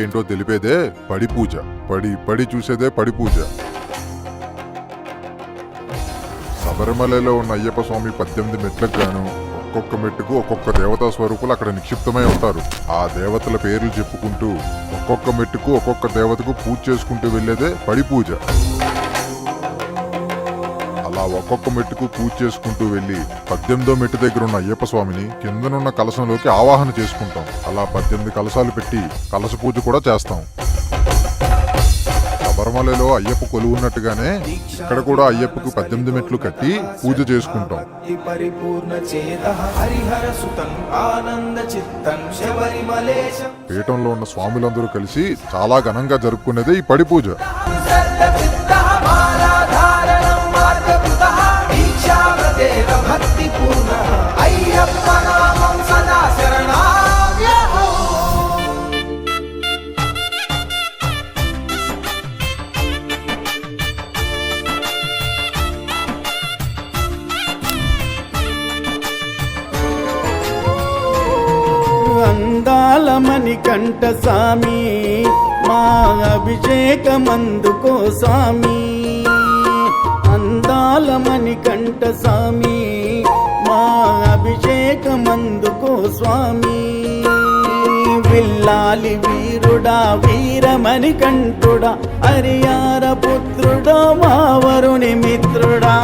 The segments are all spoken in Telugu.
ఏంటో తెలిపేదే పడి పూజ. పడి చూసేదే పడి పూజ. శబరిమలలో ఉన్న అయ్యప్ప స్వామి 18 మెట్లకు గాను ఒక్కొక్క మెట్టుకు ఒక్కొక్క దేవతా స్వరూపులు అక్కడ నిక్షిప్తమై ఉంటారు. ఆ దేవతల పేర్లు చెప్పుకుంటూ ఒక్కొక్క మెట్టుకు ఒక్కొక్క దేవతకు పూజ చేసుకుంటూ వెళ్లేదే పడి పూజ. అలా ఒక్కొక్క మెట్టుకు పూజ చేసుకుంటూ వెళ్లి 18వ మెట్టు దగ్గర ఉన్న అయ్యప్ప స్వామిని కిందనున్న కలశంలోకి ఆవాహన చేసుకుంటాం. అలా 18 కలశాలు పెట్టి కలశ పూజ కూడా చేస్తాం. శబరిమలలో అయ్యప్ప కొలువు ఉన్నట్టుగానే ఇక్కడ కూడా అయ్యప్పకు 18 మెట్లు కట్టి పూజ చేసుకుంటాం. పీఠంలో ఉన్న స్వాములందరూ కలిసి చాలా ఘనంగా జరుపుకునేదే ఈ పడి పూజ. అందాలమణి కంఠ స్వామి మా అభిషేకమందుకో స్వామి. అందాలమణి కంఠ స్వామి మా అభిషేకమందుకో స్వామి. విల్లాలి వీరుడా వీరమణి కంఠుడా హరియార పుత్రుడా మా వరుణి మిత్రుడా.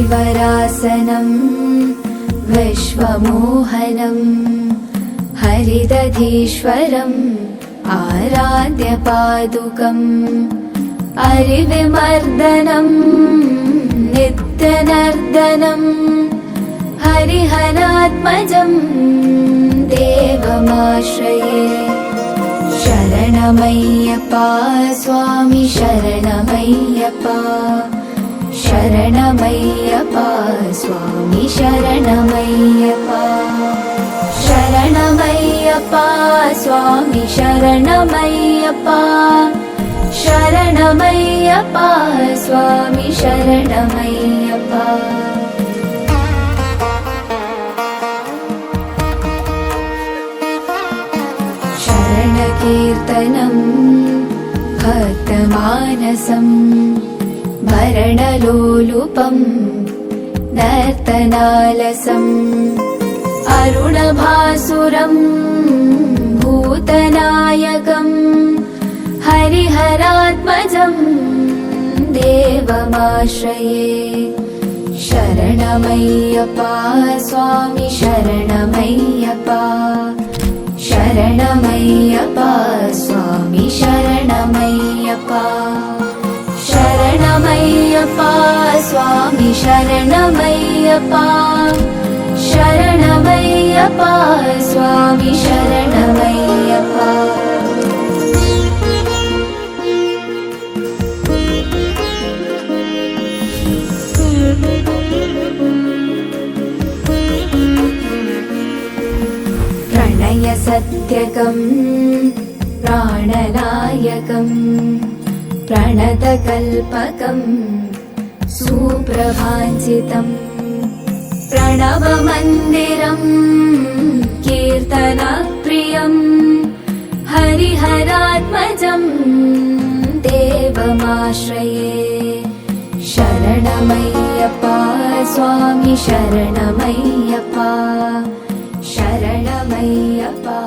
हरिवरासनं विश्वमोहनं हरिदधीश्वरम् आराध्यपादुकम् हरिविमर्दनं नित्यनर्दनं हरिहरात्मजं देवमाश्रये. शरणमय्यप्पा स्वामी शरणमय्यप्पा. शरणमय्यप्पा स्वामी शरणमय्यप्पा. शरणमय्यप्पा स्वामी शरणमय्यप्पा. शरणमय्यप्पा स्वामी शरणमय्यप्पा. शरणकीर्तनं भक्तमानसं मरणलोलुपं नर्तनालसम् अरुणभासुरं भूतनायकं हरिहरात्मजं देवमाश्रये. शरणमय्यप्पा स्वामी शरणमय्यप्पा. शरणमय्यप्पा स्वामी शरणमय्यप्पा. शरणमय्यप्पा स्वामी शरणमय्यप्पा. शरणमय्यप्पा स्वामी शरणमय्यप्पा. सत्यसत्यकम् प्राणनायकम् प्रणतकल्पकम् सुप्रभाञ्चितम् प्रणवमन्दिरम् कीर्तनप्रियम् हरिहरात्मजम् देवमाश्रये शरणमय्यप्पा स्वामी शरणमय्यप्पा शरणमय्यप्पा